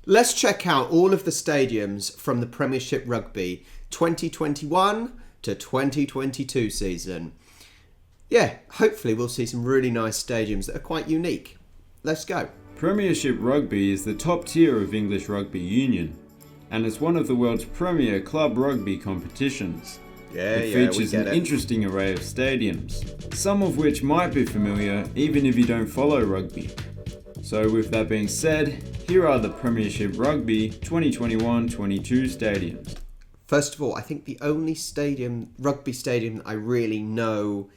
Let's check out all of the stadiums from the Premiership Rugby 2021 to 2022 season. Yeah, hopefully we'll see some really nice stadiums that are quite unique. Let's go. Premiership Rugby is the top tier of English rugby union, and it's one of the world's premier club rugby competitions. It features an interesting array of stadiums, some of which might be familiar even if you don't follow rugby. So with that being said, here are the Premiership Rugby 2021-22 stadiums. First of all, I think the only rugby stadium that I really know...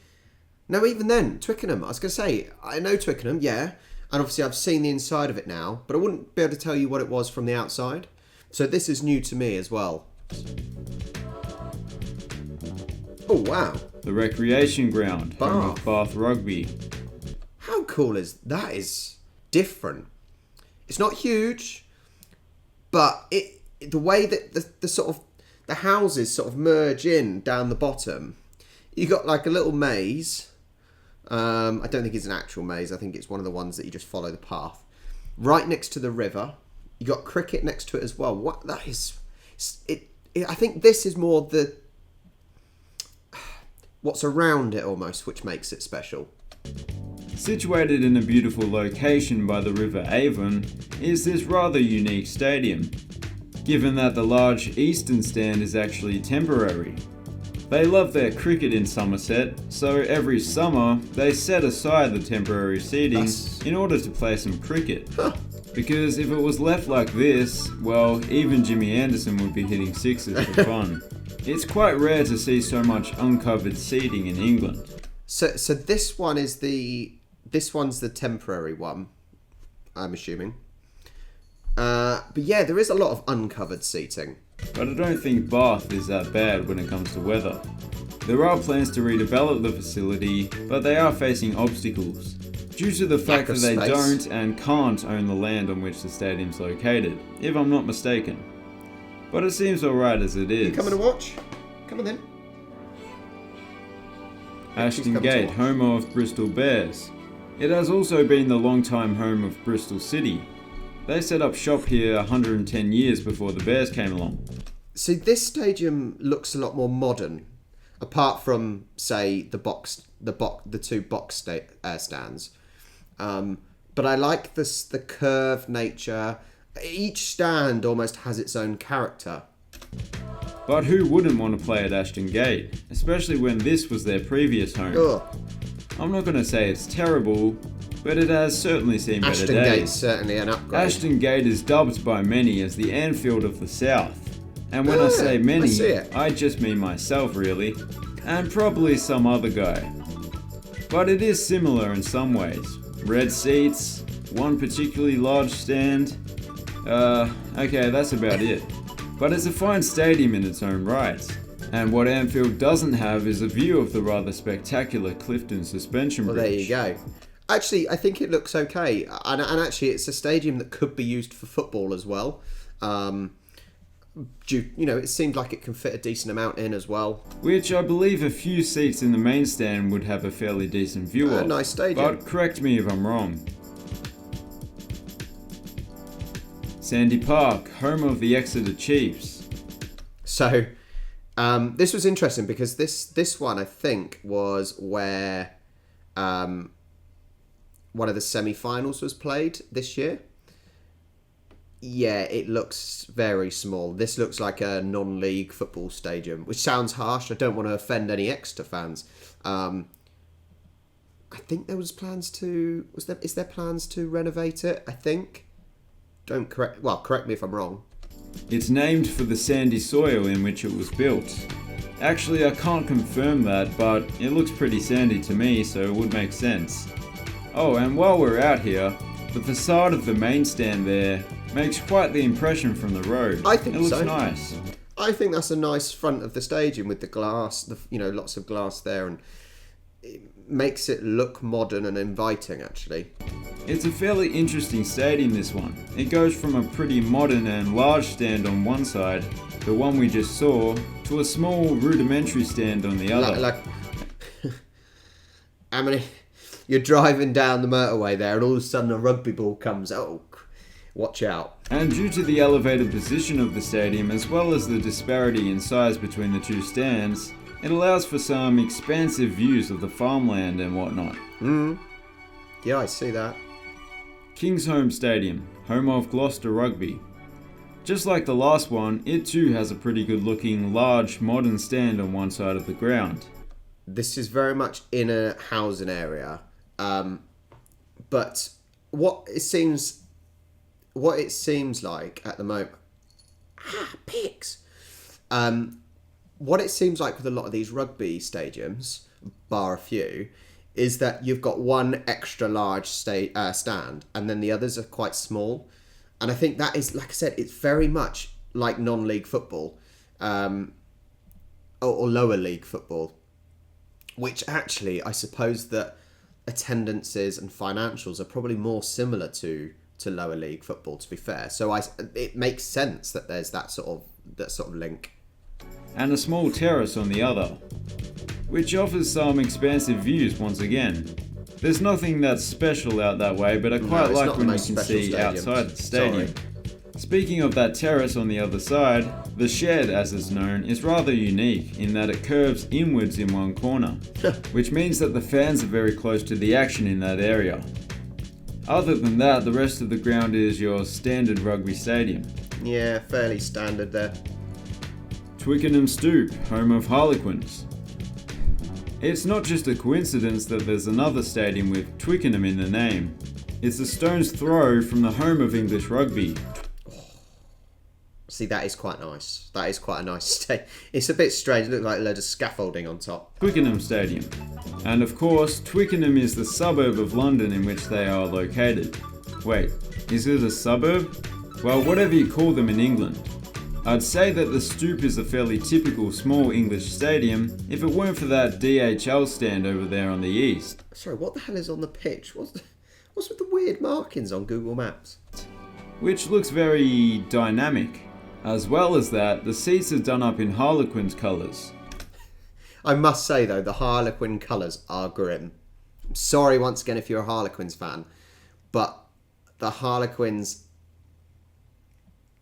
No, even then, Twickenham. I was going to say, I know Twickenham, yeah, and obviously I've seen the inside of it now, but I wouldn't be able to tell you what it was from the outside. So this is new to me as well. Oh, wow. The Recreation Ground, home of Bath Rugby. How cool is that? Is different. It's not huge, but the way that the sort of the houses sort of merge in down the bottom, you got like a little maze. I don't think it's an actual maze. I think it's one of the ones that you just follow the path. Right next to the river, you got cricket next to it as well. What that is, I think this is more the what's around it almost, which makes it special. Situated in a beautiful location by the River Avon is this rather unique stadium, given that the large eastern stand is actually temporary. They love their cricket in Somerset, so every summer they set aside the temporary seating in order to play some cricket. Because if it was left like this, well, even Jimmy Anderson would be hitting sixes for fun. It's quite rare to see so much uncovered seating in England. So this one's the temporary one, I'm assuming. But yeah, there is a lot of uncovered seating. But I don't think Bath is that bad when it comes to weather. There are plans to redevelop the facility, but they are facing obstacles due to the fact that they don't and can't own the land on which the stadium's located, if I'm not mistaken. But it seems alright as it is. You coming to watch? Come on then. Ashton Gate, home of Bristol Bears. It has also been the long-time home of Bristol City. They set up shop here 110 years before the Bears came along. See, this stadium looks a lot more modern, apart from, say, the two box stands. But I like the curved nature. Each stand almost has its own character. But who wouldn't want to play at Ashton Gate, especially when this was their previous home? Ugh. I'm not going to say it's terrible, but it has certainly seen better days. Ashton Gate's certainly an upgrade. Ashton Gate is dubbed by many as the Anfield of the South. And when I say many, I just mean myself really, and probably some other guy. But it is similar in some ways. Red seats, one particularly large stand. Okay, that's about it. But it's a fine stadium in its own right. And what Anfield doesn't have is a view of the rather spectacular Clifton suspension bridge. Well, there you go. Actually, I think it looks okay. And actually, it's a stadium that could be used for football as well. It seemed like it can fit a decent amount in as well. Which I believe a few seats in the main stand would have a fairly decent view of. Nice stadium. But correct me if I'm wrong. Sandy Park, home of the Exeter Chiefs. So, this was interesting because this one, I think, was where one of the semi-finals was played this year. Yeah, it looks very small. This looks like a non-league football stadium, which sounds harsh. I don't want to offend any Exeter fans. I think there was plans to... Is there plans to renovate it, I think? Correct me if I'm wrong. It's named for the sandy soil in which it was built. Actually, I can't confirm that, but it looks pretty sandy to me, so it would make sense. Oh, and while we're out here, the facade of the main stand there makes quite the impression from the road. I think so. It looks nice. I think that's a nice front of the stadium with the glass, lots of glass there, and it makes it look modern and inviting, actually. It's a fairly interesting stadium, this one. It goes from a pretty modern and large stand on one side, the one we just saw, to a small rudimentary stand on the other. How many... You're driving down the motorway there and all of a sudden a rugby ball comes out. watch out. And due to the elevated position of the stadium, as well as the disparity in size between the two stands, it allows for some expansive views of the farmland and whatnot. Yeah, I see that. Kingsholm Stadium, home of Gloucester Rugby. Just like the last one, it too has a pretty good looking, large, modern stand on one side of the ground. This is very much in a housing area, but what it seems like at the moment, pigs. What it seems like with a lot of these rugby stadiums, bar a few, is that you've got one extra large stand, and then the others are quite small. And I think that is, like I said, it's very much like non-league football, or lower league football, which actually I suppose that attendances and financials are probably more similar to lower league football, to be fair. So it makes sense that there's that sort of link. And a small terrace on the other, which offers some expansive views once again. There's nothing that's special out that way, but I quite like when you can see outside the stadium. Sorry. Speaking of that terrace on the other side, the shed, as it's known, is rather unique in that it curves inwards in one corner, which means that the fans are very close to the action in that area. Other than that, the rest of the ground is your standard rugby stadium. Yeah, fairly standard there. Twickenham Stoop, home of Harlequins. It's not just a coincidence that there's another stadium with Twickenham in the name. It's a stone's throw from the home of English rugby. See, that is quite nice. That is quite a nice stadium. It's a bit strange. It looks like a load of scaffolding on top. Twickenham Stadium. And of course, Twickenham is the suburb of London in which they are located. Wait, is it a suburb? Well, whatever you call them in England. I'd say that the Stoop is a fairly typical small English stadium if it weren't for that DHL stand over there on the east. Sorry, what the hell is on the pitch? What's with the weird markings on Google Maps? Which looks very dynamic. As well as that, the seats are done up in Harlequins colours. I must say though, the Harlequin colours are grim. I'm sorry once again if you're a Harlequins fan, but the Harlequins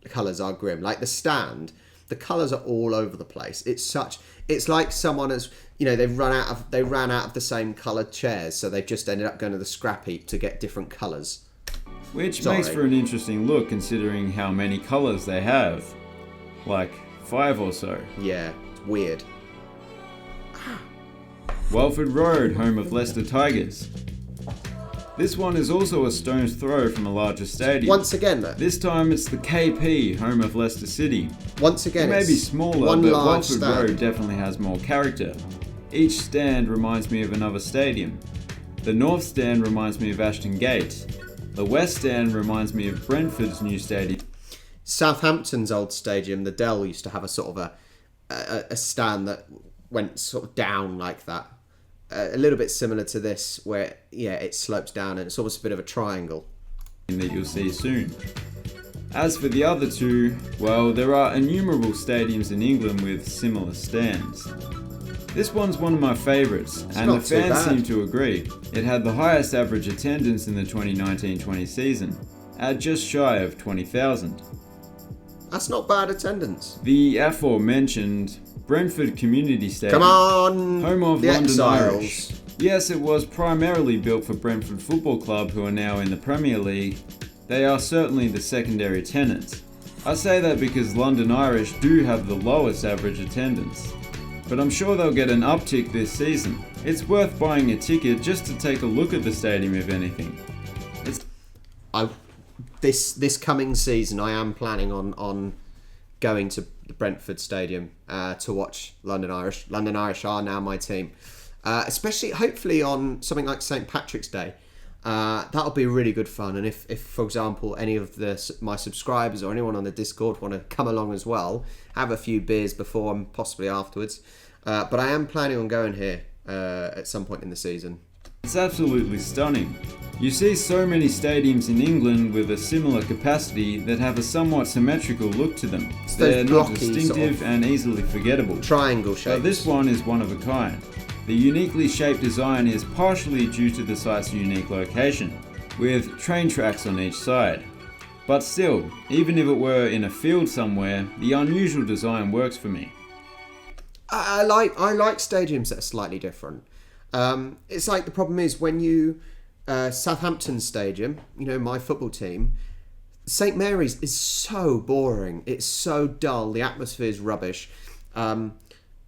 colours are grim. Like the stand, the colours are all over the place. It's like someone has, they ran out of the same coloured chairs, so they've just ended up going to the scrap heap to get different colours. Which makes for an interesting look considering how many colours they have. Like 5 or so. Yeah, it's weird. Welford Road, home of Leicester Tigers. This one is also a stone's throw from a larger stadium. Once again, though. This time it's the KP, home of Leicester City. Once again, it may be smaller, but Welford stand. Road definitely has more character. Each stand reminds me of another stadium. The North Stand reminds me of Ashton Gate. The West Stand reminds me of Brentford's new stadium. Southampton's old stadium, the Dell, used to have a sort of a stand that went sort of down like that. A little bit similar to this, where it slopes down and it's almost a bit of a triangle. That you'll see soon. As for the other two, well, there are innumerable stadiums in England with similar stands. This one's one of my favourites, and the fans seem to agree. It had the highest average attendance in the 2019-20 season, at just shy of 20,000. That's not bad attendance. The aforementioned Brentford Community Stadium, come on, home of the London Exiles. Irish. Yes, it was primarily built for Brentford Football Club, who are now in the Premier League. They are certainly the secondary tenants. I say that because London Irish do have the lowest average attendance. But I'm sure they'll get an uptick this season. It's worth buying a ticket just to take a look at the stadium, if anything. This coming season, I am planning on going to the Brentford Stadium to watch London Irish. London Irish are now my team, especially hopefully on something like St. Patrick's Day. That'll be really good fun. And if for example, any of my subscribers or anyone on the Discord want to come along as well, have a few beers before and possibly afterwards. But I am planning on going here at some point in the season. It's absolutely stunning. You see so many stadiums in England with a similar capacity that have a somewhat symmetrical look to them. They're not distinctive and easily forgettable. Triangle shapes. But this one is one of a kind. The uniquely shaped design is partially due to the site's unique location, with train tracks on each side. But still, even if it were in a field somewhere, the unusual design works for me. I like stadiums that are slightly different. It's like the problem is when you Southampton Stadium, my football team, St Mary's is so boring. It's so dull. The atmosphere is rubbish. So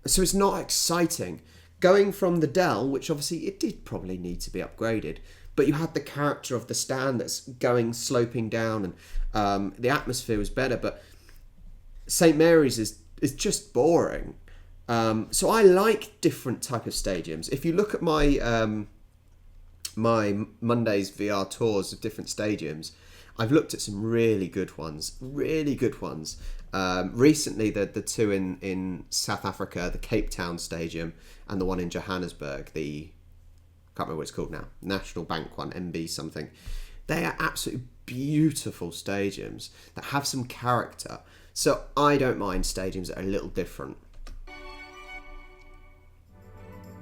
it's not exciting. Going from the Dell, which obviously it did probably need to be upgraded, but you had the character of the stand that's going sloping down, and the atmosphere was better. But St Mary's is just boring. So I like different type of stadiums. If you look at my my Monday's VR tours of different stadiums, I've looked at some really good ones. Recently, the two in South Africa, the Cape Town Stadium, and the one in Johannesburg, I can't remember what it's called now, National Bank one, MB something. They are absolutely beautiful stadiums that have some character. So I don't mind stadiums that are a little different.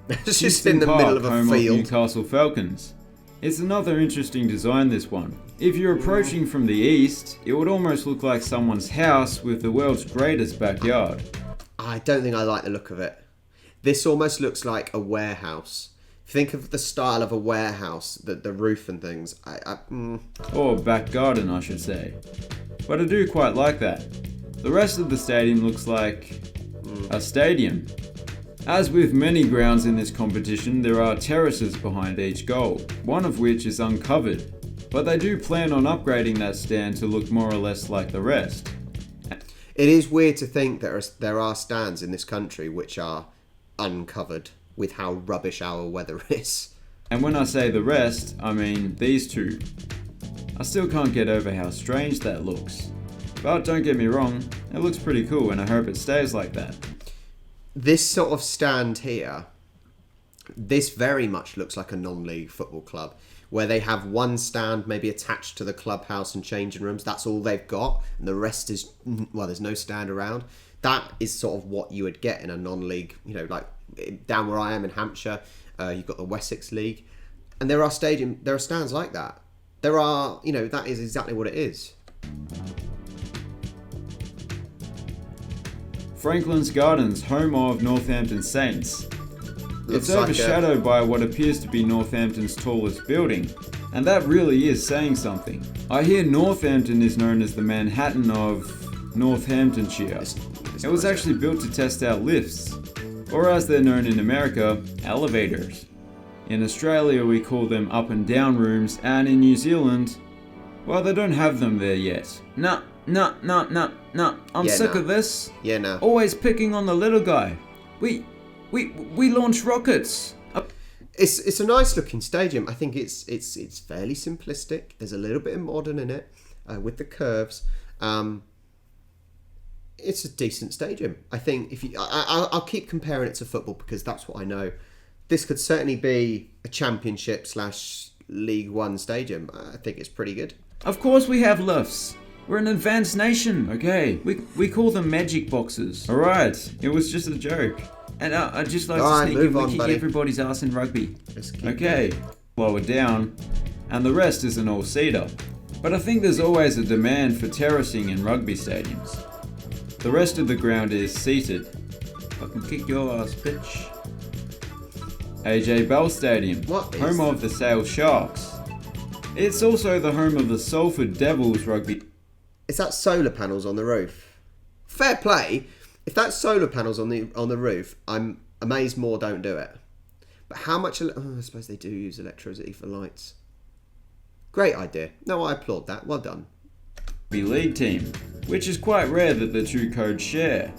It's just in the middle of a home field. Of Newcastle Falcons. It's another interesting design, this one. If you're approaching from the east, it would almost look like someone's house with the world's greatest backyard. I don't think I like the look of it. This almost looks like a warehouse. Think of the style of a warehouse, the roof and things. Or back garden, I should say. But I do quite like that. The rest of the stadium looks like a stadium. As with many grounds in this competition, there are terraces behind each goal, one of which is uncovered. But they do plan on upgrading that stand to look more or less like the rest. It is weird to think there are stands in this country which are uncovered with how rubbish our weather is. And when I say the rest, I mean these two. I still can't get over how strange that looks. But don't get me wrong, it looks pretty cool and I hope it stays like that. This sort of stand here, this very much looks like a non-league football club where they have one stand maybe attached to the clubhouse and changing rooms. That's all they've got. And the rest is, there's no stand around. That is sort of what you would get in a non-league, like down where I am in Hampshire, you've got the Wessex League. And there are stands like that. That is exactly what it is. Franklin's Gardens, home of Northampton Saints. It's Looks like overshadowed by what appears to be Northampton's tallest building, and that really is saying something. I hear Northampton is known as the Manhattan of Northamptonshire. It was actually built to test out lifts, or as they're known in America, elevators. In Australia we call them up and down rooms, and in New Zealand, well, they don't have them there yet. Nah, I'm sick of this. Yeah, no. Always picking on the little guy. We launch rockets. It's a nice looking stadium. I think it's fairly simplistic. There's a little bit of modern in it with the curves. It's a decent stadium. I think I'll keep comparing it to football because that's what I know. This could certainly be a Championship / League One stadium. I think it's pretty good. Of course we have lifts. We're an advanced nation, okay? We call them magic boxes. Alright, it was just a joke. And I'd just like to sneak in and kick everybody's ass in rugby. Okay, lower down. And the rest is an all-seater. But I think there's always a demand for terracing in rugby stadiums. The rest of the ground is seated. Fucking kick your ass, bitch. AJ Bell Stadium, home of the Sale Sharks. It's also the home of the Salford Devils rugby. Is that solar panels on the roof? Fair play. If that's solar panels on the roof, I'm amazed more don't do it. But how much? I suppose they do use electricity for lights. Great idea. No, I applaud that. Well done. League team, which is quite rare that the two codes share.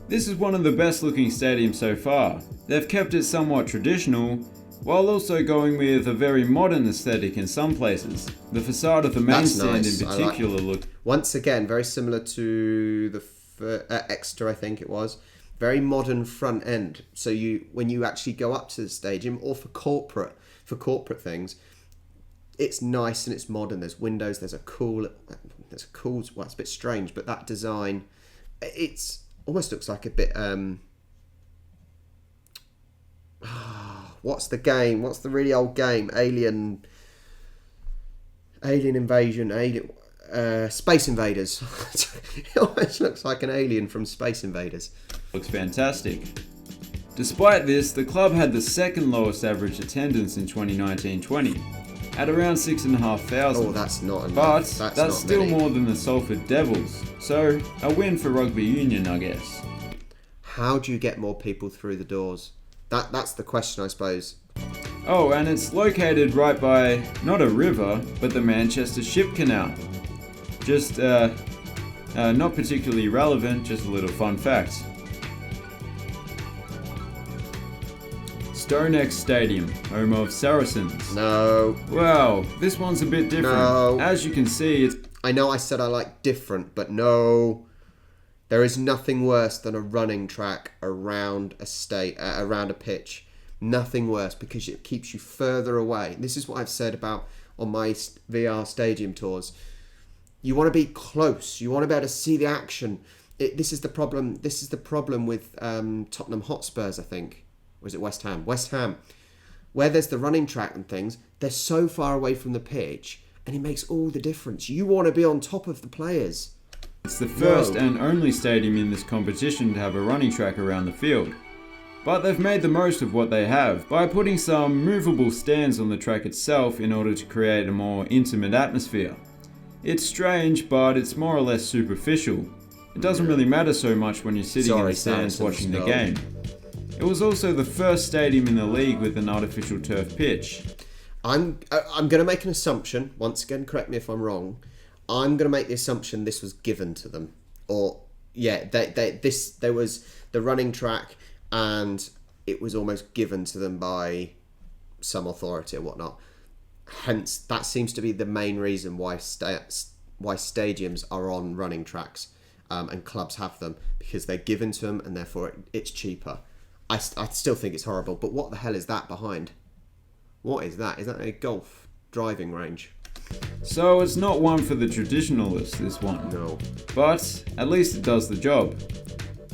This is one of the best looking stadiums so far. They've kept it somewhat traditional, while also going with a very modern aesthetic in some places. The facade of the main stand nice. In particular look... Once again, very similar to the Exeter, I think it was. Very modern front end. So when you actually go up to the stadium, or for corporate things, it's nice and it's modern. There's windows. There's a cool. Well, it's a bit strange, but that design, it's almost looks like a bit. What's the game? What's the really old game? Alien invasion. Space Invaders. It almost looks like an alien from Space Invaders. Looks fantastic. Despite this, the club had the second lowest average attendance in 2019-20, at around 6,500. Oh, that's not enough. But that's still many. More than the Salford Devils, so a win for rugby union, I guess. How do you get more people through the doors? That's the question, I suppose. Oh, and it's located right by, not a river, but the Manchester Ship Canal. Just, not particularly relevant, just a little fun fact. StoneX Stadium, home of Saracens. No. Well, this one's a bit different. No. As you can see, it's... I know I said I like different, but no. There is nothing worse than a running track around a pitch. Nothing worse, because it keeps you further away. This is what I've said about on my VR stadium tours. You want to be close. You want to be able to see the action. This is the problem. This is the problem with Tottenham Hotspurs, I think. Or is it West Ham? West Ham. Where there's the running track and things, they're so far away from the pitch, and it makes all the difference. You want to be on top of the players. It's the first and only stadium in this competition to have a running track around the field. But they've made the most of what they have by putting some movable stands on the track itself in order to create a more intimate atmosphere. It's strange, but it's more or less superficial. It doesn't really matter so much when you're sitting in the stands watching the game. It was also the first stadium in the league with an artificial turf pitch. I'm going to make an assumption. Once again, correct me if I'm wrong. I'm going to make the assumption this was given to them, or there was the running track, and it was almost given to them by some authority or whatnot. Hence, that seems to be the main reason why stadiums are on running tracks, and clubs have them, because they're given to them, and therefore it's cheaper. I still think it's horrible, but what the hell is that behind? What is that? Is that a golf driving range? So it's not one for the traditionalists, this one. No. But at least it does the job.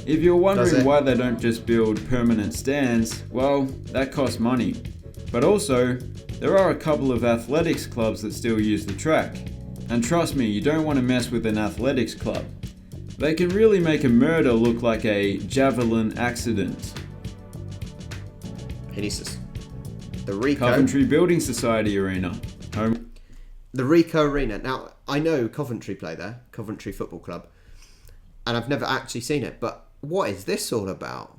If you're wondering why they don't just build permanent stands, well, that costs money. But also, there are a couple of athletics clubs that still use the track. And trust me, you don't want to mess with an athletics club. They can really make a murder look like a javelin accident. The Rico. Coventry Building Society Arena. Home. The Rico Arena. Now, I know Coventry play there, Coventry Football Club, and I've never actually seen it, but what is this all about?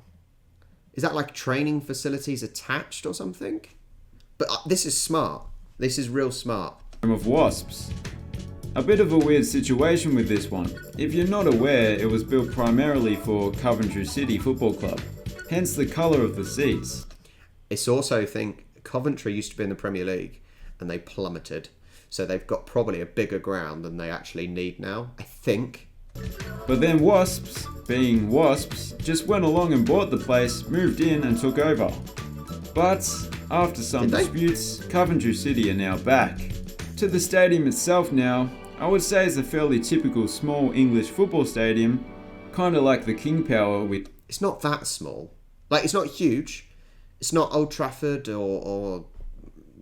Is that like training facilities attached or something? But this is smart. This is real smart. Home of Wasps. A bit of a weird situation with this one. If you're not aware, it was built primarily for Coventry City Football Club, hence the colour of the seats. It's also, I think, Coventry used to be in the Premier League, and they plummeted. So they've got probably a bigger ground than they actually need now, I think. But then Wasps, being Wasps, just went along and bought the place, moved in and took over. But after some disputes, Coventry City are now back. To the stadium itself now, I would say it's a fairly typical small English football stadium, kind of like the King Power with... It's not that small. Like, it's not huge. It's not Old Trafford or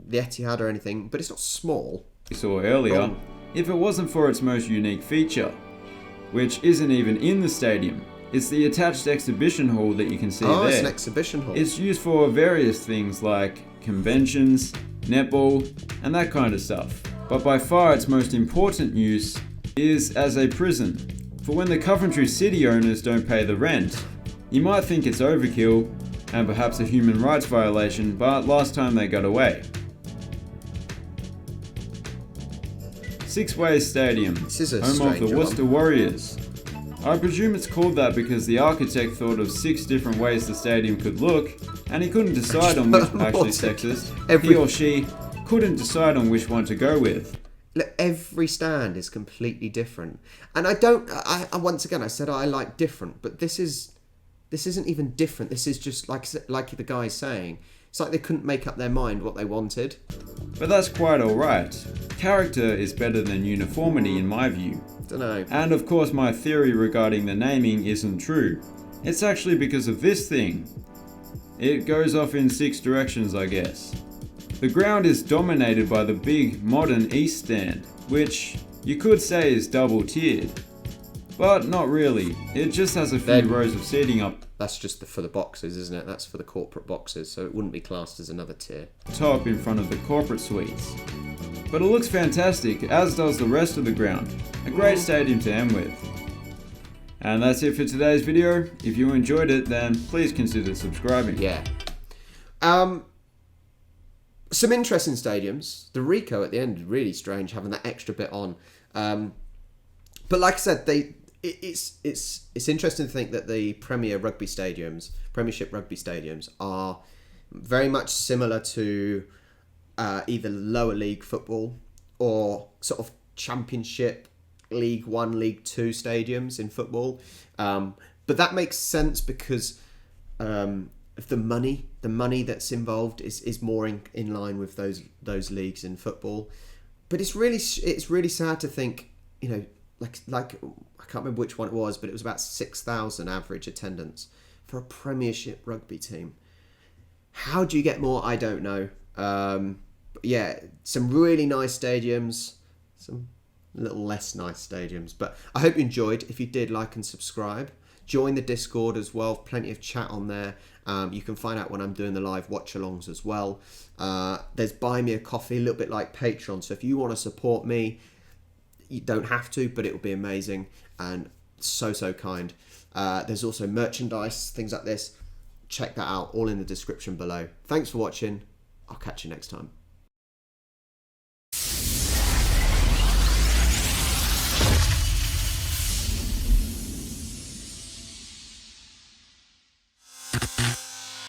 the Etihad or anything, but it's not small. We saw earlier, if it wasn't for its most unique feature, which isn't even in the stadium. It's the attached exhibition hall that you can see there. Oh, it's an exhibition hall. It's used for various things like conventions, netball, and that kind of stuff. But by far its most important use is as a prison, for when the Coventry City owners don't pay the rent. You might think it's overkill, and perhaps a human rights violation, but last time they got away. Sixways Stadium, home of the Worcester Warriors. I presume it's called that because the architect thought of 6 different ways the stadium could look, and he couldn't decide on which, actually sexist, he or she couldn't decide on which one to go with. Look, every stand is completely different. And once again, I said I like different, but this isn't even different. This is just like the guy's saying. It's like they couldn't make up their mind what they wanted. But that's quite alright. Character is better than uniformity in my view. Dunno. And of course my theory regarding the naming isn't true. It's actually because of this thing. It goes off in 6 directions, I guess. The ground is dominated by the big modern East stand, which you could say is double tiered. But not really, it just has a few Then- rows of seating up That's just for the boxes, isn't it? That's for the corporate boxes, so it wouldn't be classed as another tier. top in front of the corporate suites. But it looks fantastic, as does the rest of the ground. A great stadium to end with. And that's it for today's video. If you enjoyed it, then please consider subscribing. Yeah. Some interesting stadiums. The Rico at the end, really strange having that extra bit on. But like I said, it's interesting to think that the Premiership Rugby Stadiums are very much similar to either lower league football or sort of Championship, League One, League Two stadiums in football. But that makes sense because of the money that's involved is more in line with those leagues in football. But it's really sad to think, like I can't remember which one it was, but it was about 6,000 average attendance for a Premiership rugby team. How do you get more? I don't know. But yeah, some really nice stadiums, some little less nice stadiums. But I hope you enjoyed. If you did, like and subscribe. Join the Discord as well. Plenty of chat on there. You can find out when I'm doing the live watch-alongs as well. There's Buy Me a Coffee, a little bit like Patreon. So if you want to support me, you don't have to, but it will be amazing and so kind. There's also merchandise, things like this. Check that out, all in the description below. Thanks for watching. I'll catch you next time.